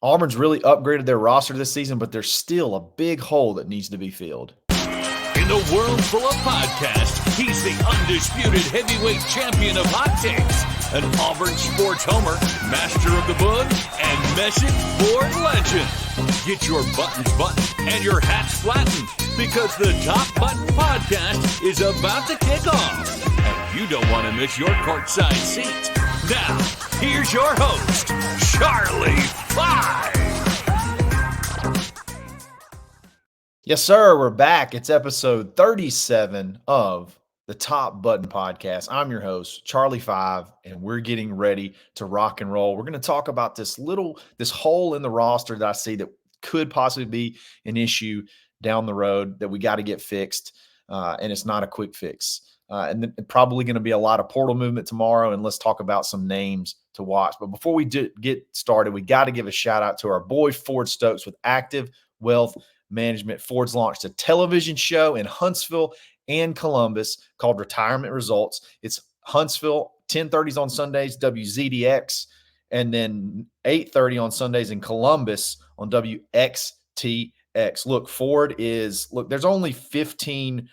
Auburn's really upgraded their roster this season, but there's still a big hole that needs to be filled. In a world full of podcasts, he's the undisputed heavyweight champion of hot takes, an Auburn sports homer, master of the book, and message board legend. Get your buttons buttoned and your hats flattened, because the Top Button Podcast is about to kick off, and you don't want to miss your courtside seat. Now, here's your host, Charlie 5. Yes, sir. We're back. It's episode 37 of the Top Button Podcast. I'm your host, Charlie 5, and we're getting ready to rock and roll. We're going to talk about this hole in the roster that I see that could possibly be an issue down the road that we got to get fixed, and it's not a quick fix. And then probably going to be a lot of portal movement tomorrow, and let's talk about some names to watch. But before we get started, we got to give a shout out to our boy Ford Stokes with Active Wealth Management. Ford's launched a television show in Huntsville and Columbus called Retirement Results. It's Huntsville, 10:30s on Sundays, WZDX, and then 8:30 on Sundays in Columbus on WXTX. There's only 15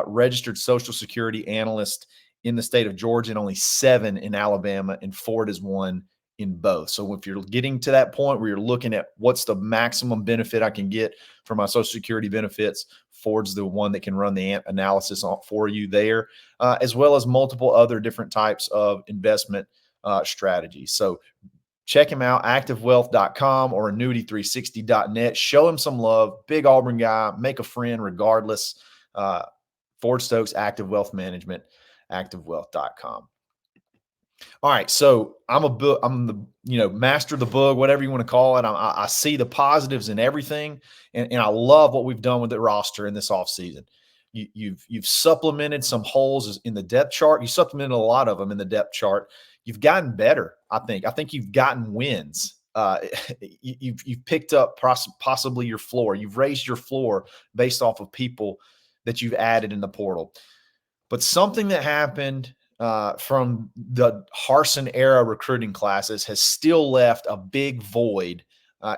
registered Social Security analysts in the state of Georgia and only 7 in Alabama, and Ford is one in both. So if you're getting to that point where you're looking at what's the maximum benefit I can get for my Social Security benefits, Ford's the one that can run the analysis for you there, as well as multiple other different types of investment strategies. So check him out, activewealth.com or annuity360.net. Show him some love. Big Auburn guy. Make a friend regardless. Ford Stokes, Active Wealth Management, activewealth.com. All right, so I'm the master of the book, whatever you want to call it. I see the positives in everything, and I love what we've done with the roster in this offseason. You've supplemented some holes in the depth chart. You supplemented a lot of them in the depth chart. You've gotten better, I think. I think you've gotten wins. You've picked up possibly your floor. You've raised your floor based off of people that you've added in the portal. But something that happened from the Harsin era recruiting classes has still left a big void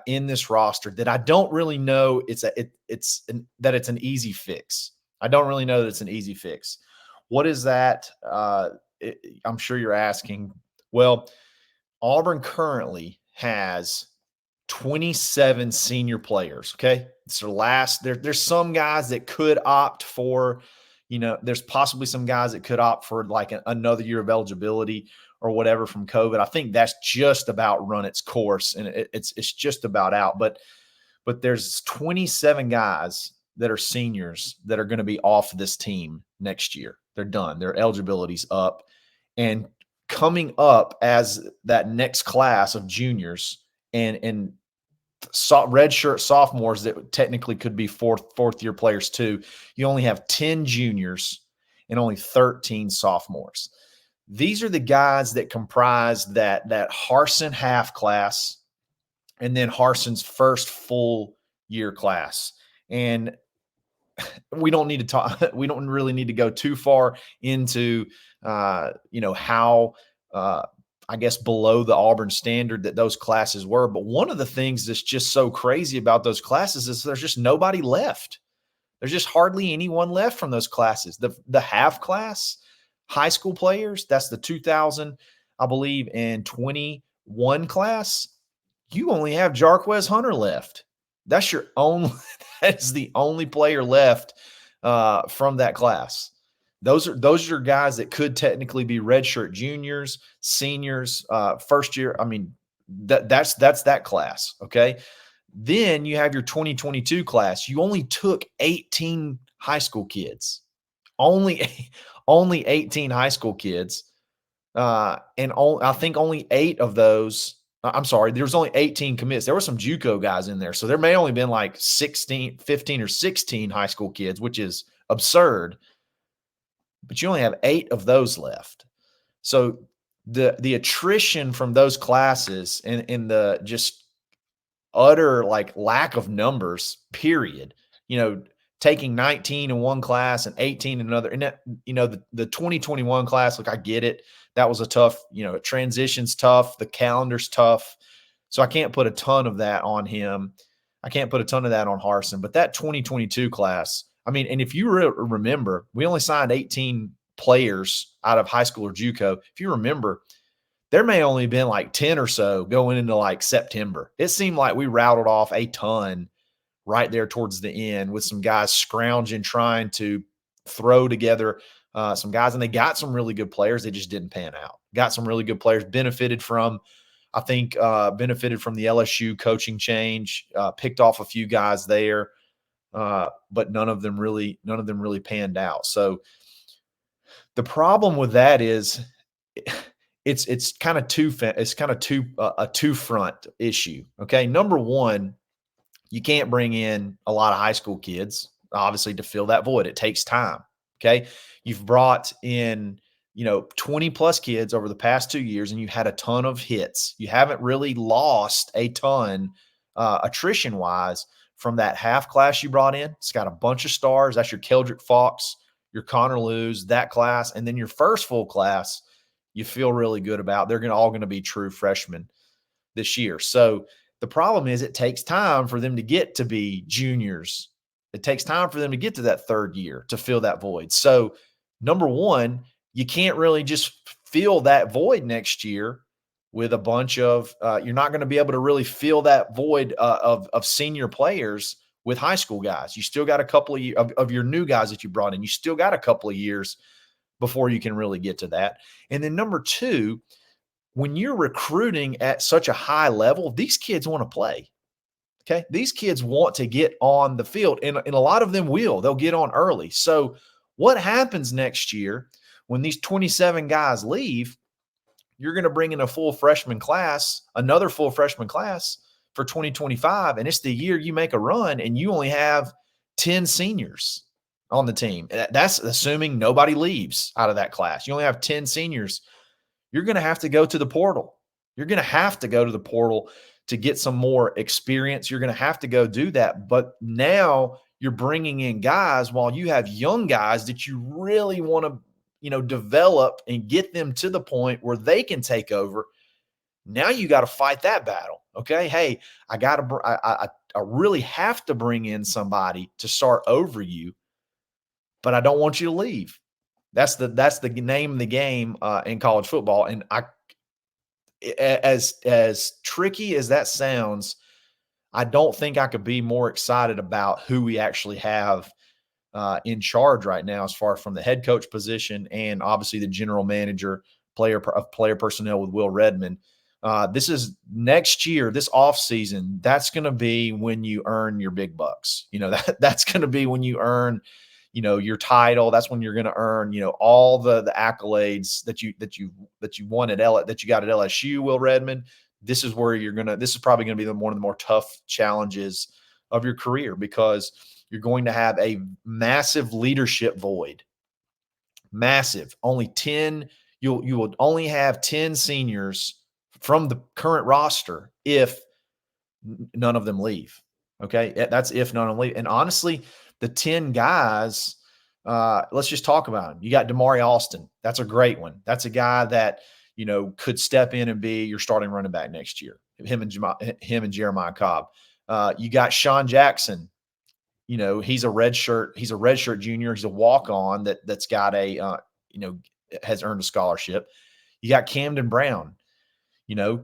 in this roster that I don't really know that it's an easy fix. I don't really know that it's an easy fix. What is that? I'm sure you're asking. Well, Auburn currently has 27 senior players. Okay. It's their last. There's some guys that could opt for, there's possibly some guys that could opt for like another year of eligibility or whatever from COVID. I think that's just about run its course, and it's just about out. But there's 27 guys that are seniors that are going to be off this team next year. They're done. Their eligibility's up. And coming up as that next class of juniors and redshirt sophomores that technically could be fourth year players too, you only have 10 juniors and only 13 sophomores. These are the guys that comprise that Harsin half class and then Harsin's first full year class. And we don't need to talk. We don't really need to go too far into, how, I guess, below the Auburn standard that those classes were. But one of the things that's just so crazy about those classes is there's just nobody left. There's just hardly anyone left from those classes. The half class high school players, that's the 2000, I believe, and 21 class. You only have Jarquez Hunter left. That's the only player left from that class. Those are guys that could technically be redshirt juniors, seniors, first year. I mean, that's that class. Okay. Then you have your 2022 class. You only took 18 high school kids, only 18 high school kids. I think only 8 of those. I'm sorry, there was only 18 commits. There were some JUCO guys in there. So there may only been like 15 or 16 high school kids, which is absurd. But you only have 8 of those left. So the attrition from those classes and the just utter like lack of numbers, period, taking 19 in one class and 18 in another. And that, the 2021 class, look, I get it. That was a tough, transition's tough. The calendar's tough. So I can't put a ton of that on him. I can't put a ton of that on Harsin. But that 2022 class, I mean, and if you remember, we only signed 18 players out of high school or JUCO. If you remember, there may only been like 10 or so going into like September. It seemed like we rattled off a ton right there towards the end with some guys scrounging, trying to throw together some guys, and they got some really good players. They just didn't pan out. Got some really good players, benefited from, I think, benefited from the LSU coaching change, picked off a few guys there, but none of them really panned out. So the problem with that is it's kind of a two front issue. Okay, number one, you can't bring in a lot of high school kids, obviously, to fill that void. It takes time. Okay. You've brought in, 20 plus kids over the past 2 years, and you had a ton of hits. You haven't really lost a ton attrition wise from that half class you brought in. It's got a bunch of stars. That's your Keldrick Fox, your Connor Lewis, that class. And then your first full class, you feel really good about. They're all going to be true freshmen this year. So the problem is it takes time for them to get to be juniors. It takes time for them to get to that third year to fill that void. So number one, you can't really just fill that void next year with a bunch of you're not going to be able to really fill that void of senior players with high school guys. You still got a couple of years of your new guys that you brought in. You still got a couple of years before you can really get to that. And then number two, when you're recruiting at such a high level, these kids want to play. Okay. These kids want to get on the field, and a lot of them will. They'll get on early. So, what happens next year when these 27 guys leave? You're going to bring in a full freshman class, another full freshman class for 2025. And it's the year you make a run and you only have 10 seniors on the team. That's assuming nobody leaves out of that class. You only have 10 seniors. You're going to have to go to the portal. You're going to have to go to the portal to get some more experience. You're going to have to go do that. But now you're bringing in guys while you have young guys that you really want to, develop and get them to the point where they can take over. Now you got to fight that battle. Okay. Hey, I really have to bring in somebody to start over you, but I don't want you to leave. That's the name of the game in college football. And as tricky as that sounds, I don't think I could be more excited about who we actually have in charge right now, as far from the head coach position and obviously the general manager, player personnel with Will Redmond. This is next year, this offseason, that's going to be when you earn your big bucks. That's going to be when you earn your title. That's when you're going to earn, all the accolades that you won that you got at LSU, Will Redmond. This is where this is probably going to be one of the more tough challenges of your career, because you're going to have a massive leadership void. Massive. Only 10, you will only have 10 seniors from the current roster if none of them leave. Okay. That's if none of them leave. And honestly, the 10 guys, let's just talk about them. You got Damari Alston. That's a great one. That's a guy that, could step in and be your starting running back next year. Him and Jeremiah Cobb. You got Sean Jackson. He's a redshirt junior. He's a walk-on that's got has earned a scholarship. You got Camden Brown.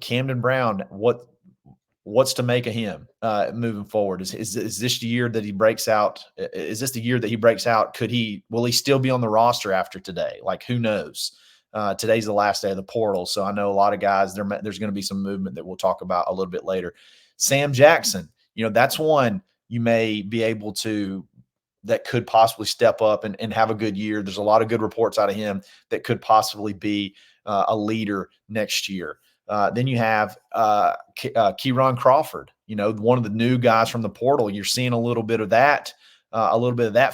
Camden Brown, what's to make of him moving forward? Is this the year that he breaks out? Is this the year that he breaks out? Will he still be on the roster after today? Like, who knows? Today's the last day of the portal. So I know a lot of guys, there's going to be some movement that we'll talk about a little bit later. Sam Jackson, that's one you may be able to, that could possibly step up and have a good year. There's a lot of good reports out of him that could possibly be a leader next year. Then you have Kieron Crawford, one of the new guys from the portal. You're seeing a little bit of that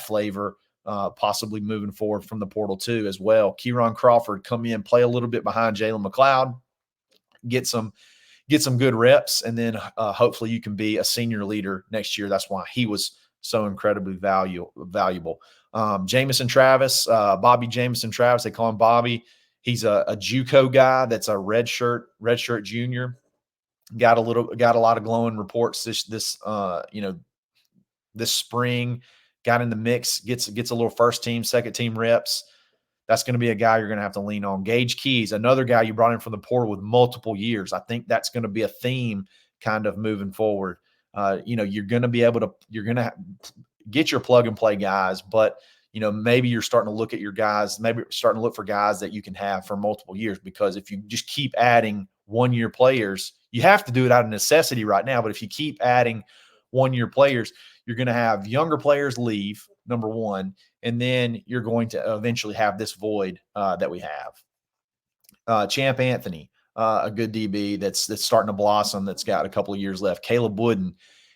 flavor possibly moving forward from the portal too as well. Kieron Crawford come in, play a little bit behind Jalen McLeod, get some good reps, and then hopefully you can be a senior leader next year. That's why he was so incredibly valuable. Jamison Travis, Bobby Jamison Travis, they call him Bobby. He's a JUCO guy that's a redshirt junior. got a lot of glowing reports this spring. Got in the mix, gets a little first team, second team reps. That's going to be a guy you're going to have to lean on. Gage Keys, another guy you brought in from the portal with multiple years. I think that's going to be a theme kind of moving forward. You're going to be able to, you're going to get your plug and play guys, but maybe you're starting to look at your guys, maybe starting to look for guys that you can have for multiple years, because if you just keep adding 1-year players, you have to do it out of necessity right now. But if you keep adding 1-year players, you're going to have younger players leave, number one, and then you're going to eventually have this void that we have. Champ Anthony, a good DB that's starting to blossom, that's got a couple of years left. Caleb Wooden,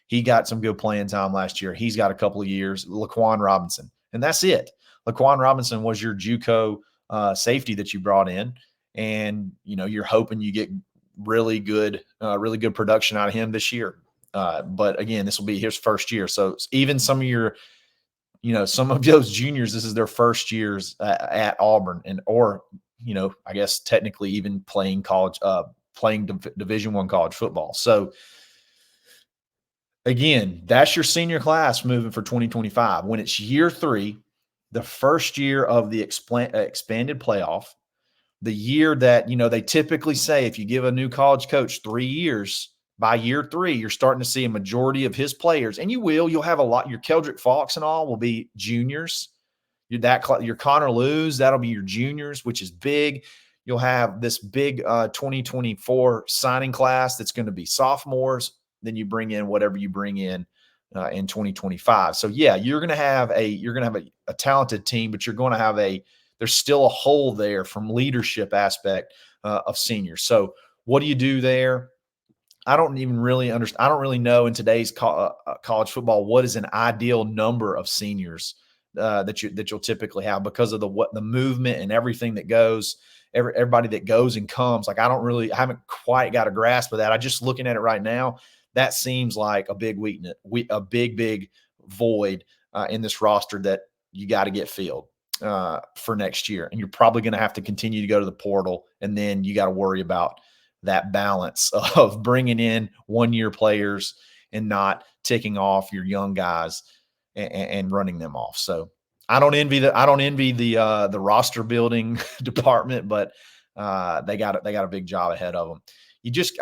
he got some good playing time last year. He's got a couple of years. Laquan Robinson, and that's it. Laquan Robinson was your JUCO safety that you brought in, and you're hoping you get really good production out of him this year. But again, this will be his first year. So even some of those juniors, this is their first years at Auburn, or I guess technically even playing college, playing Division I college football. So again, that's your senior class moving for 2025. When it's year 3, the first year of the expanded playoff, the year that, they typically say if you give a new college coach 3 years, by year 3, you're starting to see a majority of his players, and you'll have a lot. Your Keldrick Falks and all will be juniors. Your Connor Lews, that'll be your juniors, which is big. You'll have this big 2024 signing class that's going to be sophomores. Then you bring in whatever you bring in 2025. So yeah, you're going to have a talented team, but you're going to have there's still a hole there from leadership aspect of seniors. So what do you do there? I don't even really understand. I don't really know in today's college football what is an ideal number of seniors that you'll typically have, because of the movement and everything that goes, everybody that goes and comes. Like I haven't quite got a grasp of that. I just looking at it right now, that seems like a big weakness, a big void in this roster that you got to get filled for next year. And you're probably going to have to continue to go to the portal, and then you got to worry about that balance of bringing in 1-year players and not ticking off your young guys and running them off. So I don't envy the roster building department, but they got a big job ahead of them. You just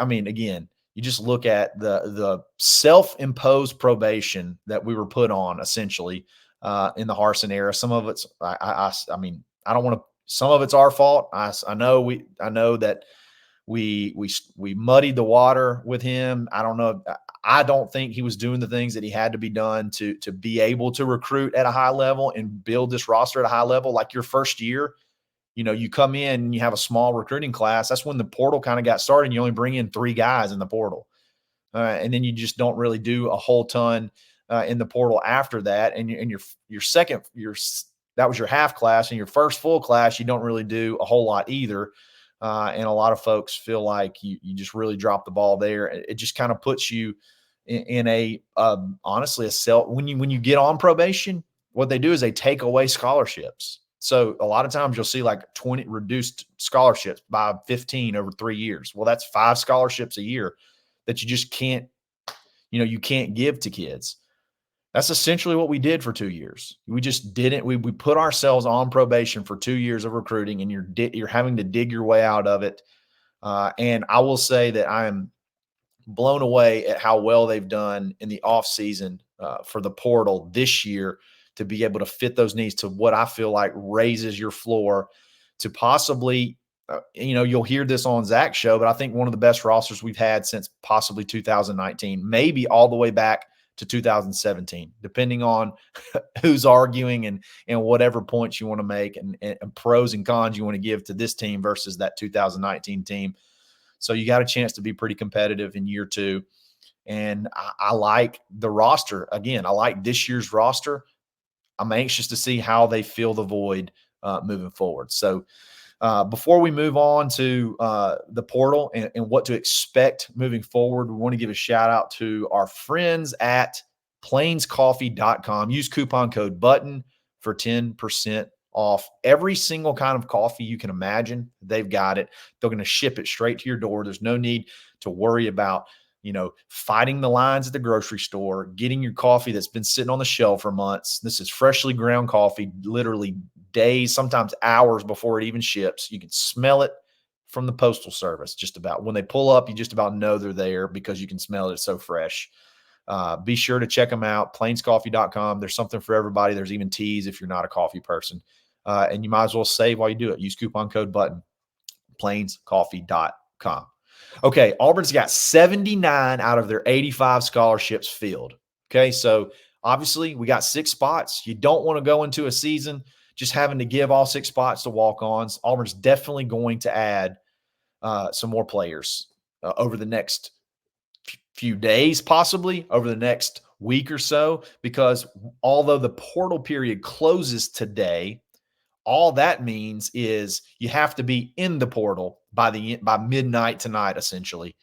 look at the self-imposed probation that we were put on essentially in the Harsin era. Some of it's some of it's our fault. I know that we muddied the water with him. I don't know. I don't think he was doing the things that he had to be done to be able to recruit at a high level and build this roster at a high level. Like your first year, you come in and you have a small recruiting class. That's when the portal kind of got started, and you only bring in 3 guys in the portal. And then you just don't really do a whole ton in the portal after that. And that was your half class, and your first full class, you don't really do a whole lot either. And a lot of folks feel like you just really dropped the ball there. It just kind of puts you in honestly, when you get on probation, what they do is they take away scholarships. So a lot of times you'll see like 20 reduced scholarships by 15 over 3 years. Well, that's 5 scholarships a year that you just can't give to kids. That's essentially what we did for 2 years. We just didn't. We put ourselves on probation for 2 years of recruiting, and you're having to dig your way out of it. And I will say that I am blown away at how well they've done in the offseason for the portal this year to be able to fit those needs to what I feel like raises your floor to possibly, you'll hear this on Zach's show, but I think one of the best rosters we've had since possibly 2019, maybe all the way back to 2017, depending on who's arguing and whatever points you want to make and pros and cons you want to give to this team versus that 2019 team. So you got a chance to be pretty competitive in year 2. And I like the roster. Again, I like this year's roster. I'm anxious to see how they fill the void moving forward. So before we move on to the portal and what to expect moving forward, we want to give a shout out to our friends at plainscoffee.com. Use coupon code BUTTON for 10% off every single kind of coffee you can imagine. They've got it. They're going to ship it straight to your door. There's no need to worry about, fighting the lines at the grocery store, getting your coffee that's been sitting on the shelf for months. This is freshly ground coffee, literally days, sometimes hours before it even ships. You can smell it from the postal service. Just about when they pull up, you just about know they're there because you can smell it. It's so fresh. Be sure to check them out, plainscoffee.com. There's something for everybody. There's even teas if you're not a coffee person. And you might as well save while you do it. Use coupon code BUTTON, plainscoffee.com. Okay, Auburn's got 79 out of their 85 scholarships filled. Okay, so obviously we got 6 spots. You don't want to go into a season just having to give all 6 spots to walk-ons. Auburn's definitely going to add some more players over the next few days, possibly over the next week or so, because although the portal period closes today, all that means is you have to be in the portal by midnight tonight, essentially.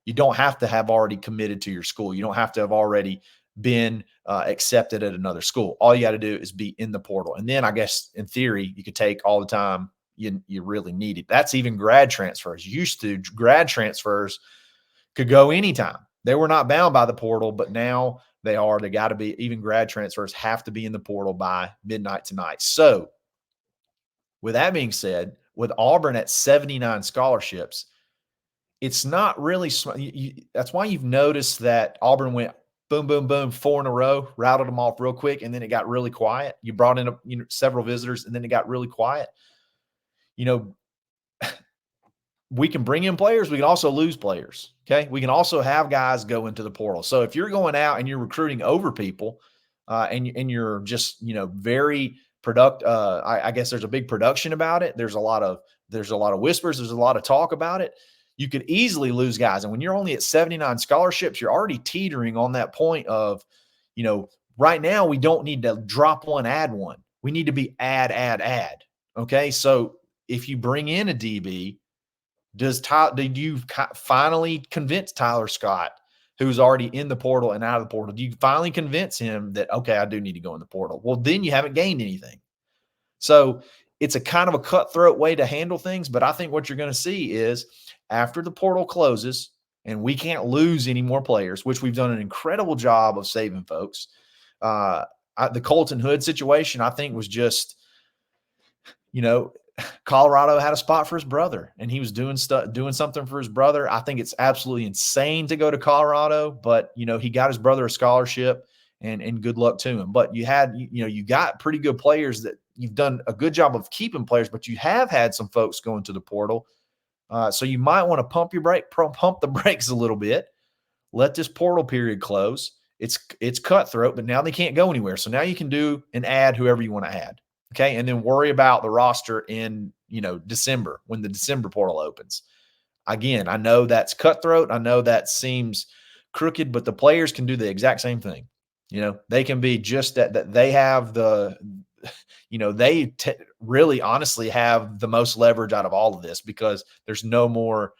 You don't have to have already committed to your school. You don't have to have already been accepted at another school. All you got to do is be in the portal. And then I guess in theory, you could take all the time you really need it. That's even grad transfers. Used to, grad transfers could go anytime. They were not bound by the portal, but now they are. They got to be, even grad transfers have to be in the portal by midnight tonight. So with that being said, with Auburn at 79 scholarships, it's not really that's why you've noticed that Auburn went boom, boom, boom, 4 in a row, routed them off real quick, and then it got really quiet. You brought in several visitors, and then it got really quiet. We can bring in players. We can also lose players. Okay. We can also have guys go into the portal. So if you're going out and you're recruiting over people and you're just, very I guess there's a big production about it. There's a lot of whispers. There's a lot of talk about it. You could easily lose guys. And when you're only at 79 scholarships, you're already teetering on that point of, right now we don't need to drop one, add one. We need to be add. Okay. So if you bring in a DB, did you finally convince Tyler Scott, who's already in the portal and out of the portal? Do you finally convince him that, okay, I do need to go in the portal? Well, then you haven't gained anything. So it's a kind of a cutthroat way to handle things. But I think what you're going to see is after the portal closes and we can't lose any more players, which we've done an incredible job of saving folks. The Colton Hood situation, I think, was just, Colorado had a spot for his brother and he was doing something for his brother. I think it's absolutely insane to go to Colorado, but he got his brother a scholarship and good luck to him. But you got pretty good players that you've done a good job of keeping players, but you have had some folks going to the portal. So you might want to pump the brakes a little bit. Let this portal period close. It's cutthroat, but now they can't go anywhere. So now you can do and add whoever you want to add. Okay. And then worry about the roster in, December when the December portal opens. Again, I know that's cutthroat. I know that seems crooked, but the players can do the exact same thing. They can be just that they have really honestly have the most leverage out of all of this because there's no more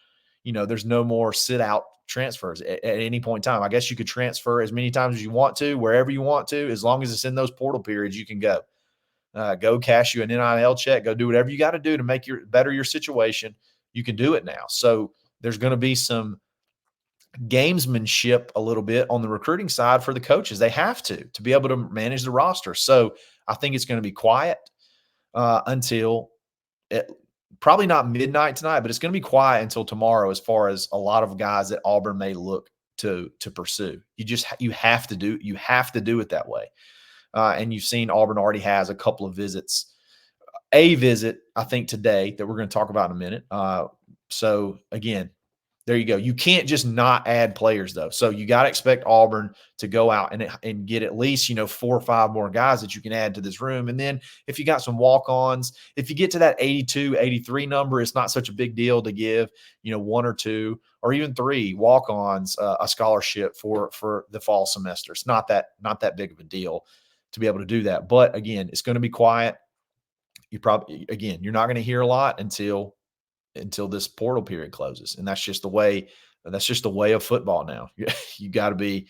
sit out transfers at any point in time. I guess you could transfer as many times as you want to, wherever you want to, as long as it's in those portal periods, you can go. Go cash you an NIL check, go do whatever you got to do to better your situation. You can do it now. So there's going to be some gamesmanship a little bit on the recruiting side for the coaches. They have to be able to manage the roster. So I think it's going to be quiet until probably not midnight tonight, but it's going to be quiet until tomorrow as far as a lot of guys that Auburn may look to pursue. You have to do it that way. And you've seen Auburn already has a couple of visits. A visit, I think, today that we're going to talk about in a minute. So, again, there you go. You can't just not add players, though. So you got to expect Auburn to go out and get at least, 4 or 5 more guys that you can add to this room. And then if you got some walk-ons, if you get to that 82, 83 number, it's not such a big deal to give, 1 or 2 or even 3 walk-ons a scholarship for the fall semester. It's not that big of a deal to be able to do that. But again, it's going to be quiet. You're not going to hear a lot until this portal period closes. And that's just the way of football now. You got to be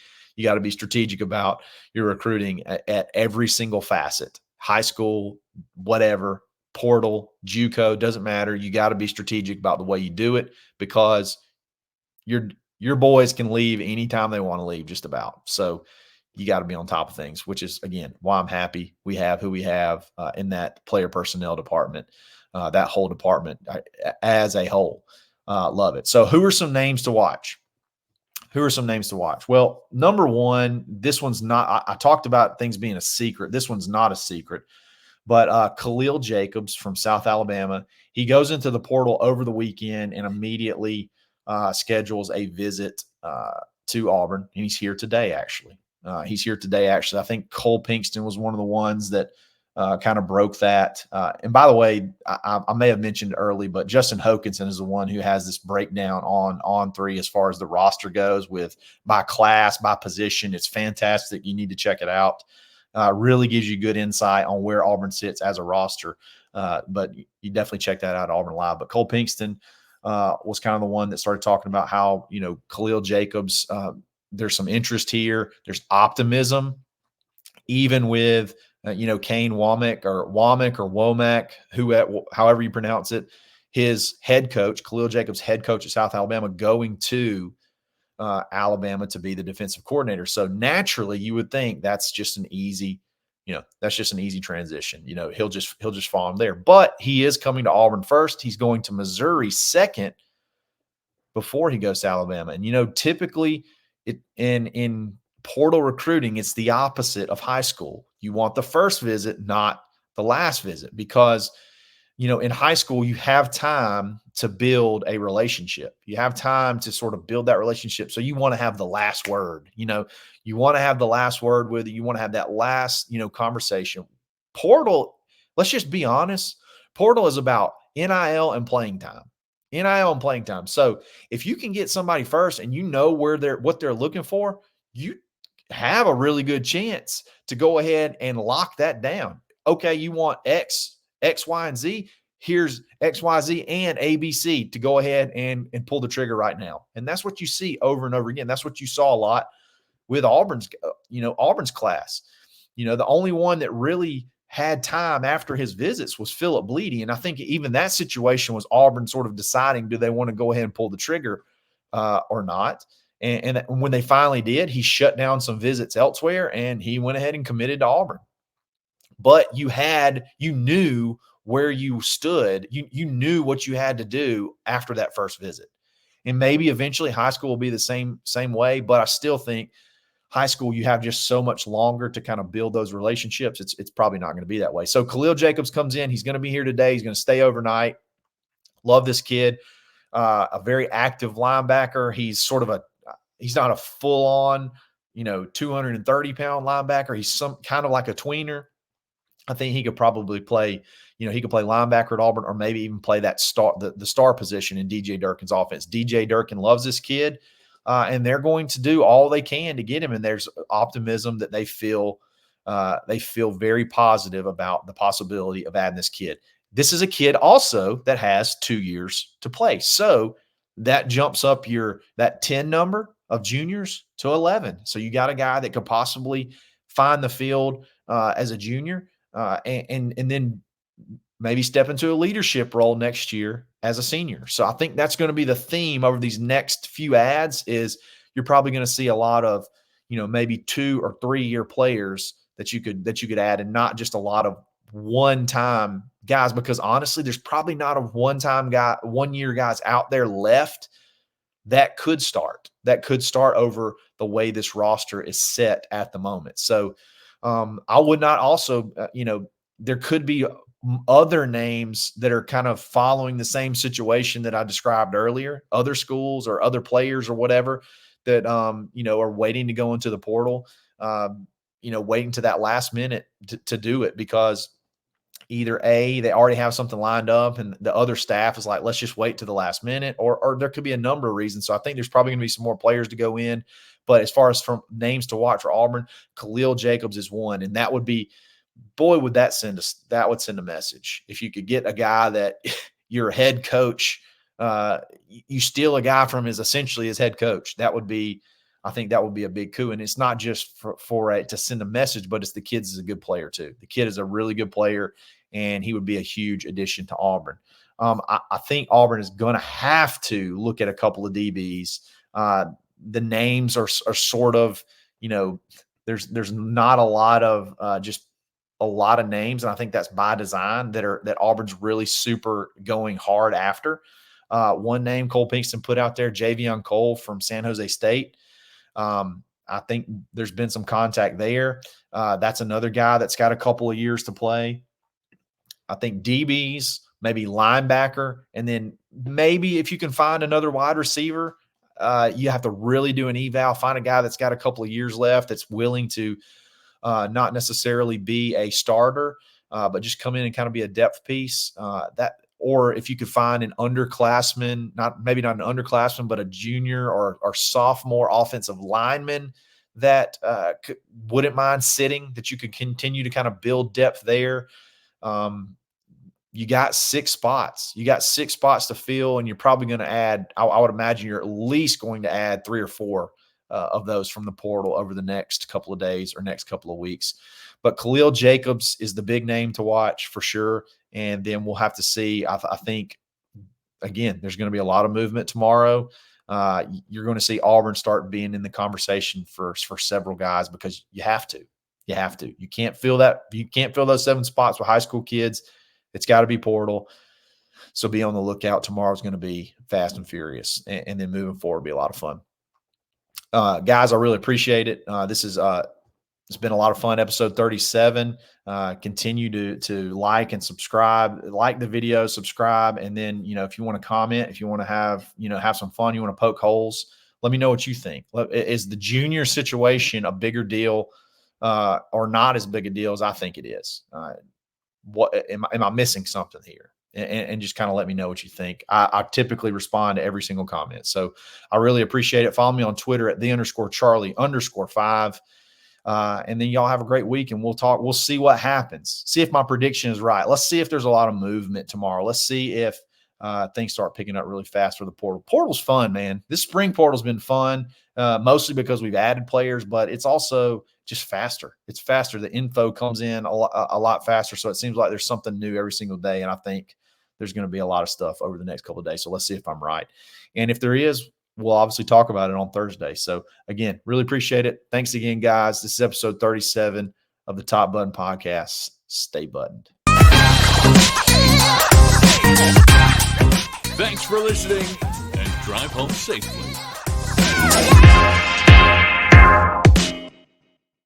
strategic about your recruiting at every single facet, high school, whatever, portal, JUCO, doesn't matter. You got to be strategic about the way you do it because your boys can leave anytime they want to leave, just about. So you got to be on top of things, which is, again, why I'm happy we have who we have in that player personnel department, that whole department as a whole. Love it. So who are some names to watch? Who are some names to watch? Well, number one, this one's not, I talked about things being a secret. This one's not a secret, but Khalil Jacobs from South Alabama, he goes into the portal over the weekend and immediately schedules a visit to Auburn. And he's here today, actually. I think Cole Pinkston was one of the ones that kind of broke that. And by the way, I may have mentioned early, but Justin Hokanson is the one who has this breakdown on three as far as the roster goes, with by class, by position. It's fantastic. You need to check it out. Really gives you good insight on where Auburn sits as a roster. But you definitely check that out at Auburn Live. But Cole Pinkston was kind of the one that started talking about how, Khalil Jacobs, there's some interest here. There's optimism, even with, Kane Womack or Womack, however you pronounce it, his head coach, Khalil Jacobs' head coach at South Alabama, going to Alabama to be the defensive coordinator. So naturally, you would think that's just an easy transition. He'll just follow him there. But he is coming to Auburn first. He's going to Missouri second before he goes to Alabama. And typically in portal recruiting, it's the opposite of high school. You want the first visit, not the last visit, because in high school, you have time to build a relationship. You have time to sort of build that relationship. So you want to have the last word. You want to have the last word with it. You want to have that last, conversation. Portal, let's just be honest. Portal is about NIL and playing time. So if you can get somebody first and what they're looking for, you have a really good chance to go ahead and lock that down. Okay, you want X, Y, and Z. Here's X, Y, Z, and ABC to go ahead and pull the trigger right now. And that's what you see over and over again. That's what you saw a lot with Auburn's class. The only one that really had time after his visits was Philip Bleedy. And I think even that situation was Auburn sort of deciding, do they want to go ahead and pull the trigger or not? And when they finally did, he shut down some visits elsewhere and he went ahead and committed to Auburn. But you knew where you stood. You knew what you had to do after that first visit. And maybe eventually high school will be the same way, but I still think high school, you have just so much longer to kind of build those relationships. It's probably not going to be that way. So Khalil Jacobs comes in. He's going to be here today. He's going to stay overnight. Love this kid. A very active linebacker. He's not a full-on, 230-pound linebacker. He's some kind of like a tweener. I think he could probably play, he could play linebacker at Auburn, or maybe even play that the star position in DJ Durkin's offense. DJ Durkin loves this kid, and they're going to do all they can to get him. And there's optimism that they feel very positive about the possibility of adding this kid. This is a kid also that has 2 years to play. So that jumps up that 10 number of juniors to 11. So you got a guy that could possibly find the field as a junior. And then maybe step into a leadership role next year as a senior. So I think that's going to be the theme over these next few ads. Is you're probably going to see a lot of, maybe 2 or 3 year players that you could add, and not just a lot of one-time guys, because honestly, there's probably not a one-year guys out there left that could start over the way this roster is set at the moment. So I would not also, there could be other names that are kind of following the same situation that I described earlier, other schools or other players or whatever that, are waiting to go into the portal, waiting to that last minute to do it, because either A, they already have something lined up and the other staff is like, let's just wait to the last minute, or there could be a number of reasons. So I think there's probably going to be some more players to go in. But as far as from names to watch for Auburn, Khalil Jacobs is one. And that would be, boy, would that send a message. If you could get a guy that your head coach, you steal a guy from essentially his head coach, I think that would be a big coup. And it's not just to send a message, but it's the kid is a good player too. The kid is a really good player, and he would be a huge addition to Auburn. I think Auburn is going to have to look at a couple of DBs. The names are sort of, there's not a lot of just a lot of names, and I think that's by design that Auburn's really super going hard after. One name Cole Pinkston put out there, Javion Cole from San Jose State. I think there's been some contact there. That's another guy that's got a couple of years to play. I think DBs, maybe linebacker, and then maybe if you can find another wide receiver, you have to really do an eval, find a guy that's got a couple of years left that's willing to not necessarily be a starter, but just come in and kind of be a depth piece. Or if you could find an underclassman, maybe not an underclassman, but a junior or sophomore offensive lineman that wouldn't mind sitting, that you could continue to kind of build depth there. You got 6 spots. You got 6 spots to fill, and you're probably going to add, I would imagine you're at least going to add 3 or 4 of those from the portal over the next couple of days or next couple of weeks. But Khalil Jacobs is the big name to watch for sure. And then we'll have to see. I think, again, there's going to be a lot of movement tomorrow. You're going to see Auburn start being in the conversation for several guys because you have to. You have to. You can't fill that. You can't fill those 7 spots with high school kids. It's got to be portal. So be on the lookout. Tomorrow's going to be fast and furious. And then moving forward will be a lot of fun. Guys, I really appreciate it. This is it's been a lot of fun. Episode 37. Continue to like and subscribe. Like the video, subscribe, and then if you want to comment, if you want to have some fun, you want to poke holes, let me know what you think. Is the junior situation a bigger deal or not as big a deal as I think it is? What am I missing something here? And just kind of let me know what you think. I typically respond to every single comment. So I really appreciate it. Follow me on Twitter at _Charlie_5. And then y'all have a great week, and we'll see what happens. See if my prediction is right. Let's see if there's a lot of movement tomorrow. Let's see if things start picking up really fast for the portal. Portal's fun, man. This spring portal's been fun, mostly because we've added players, but it's also just faster. It's faster. The info comes in a lot faster. So it seems like there's something new every single day. And I think there's going to be a lot of stuff over the next couple of days. So let's see if I'm right. And if there is, we'll obviously talk about it on Thursday. So again, really appreciate it. Thanks again, guys. This is episode 37 of the Top Button Podcast. Stay buttoned. Thanks for listening, and drive home safely.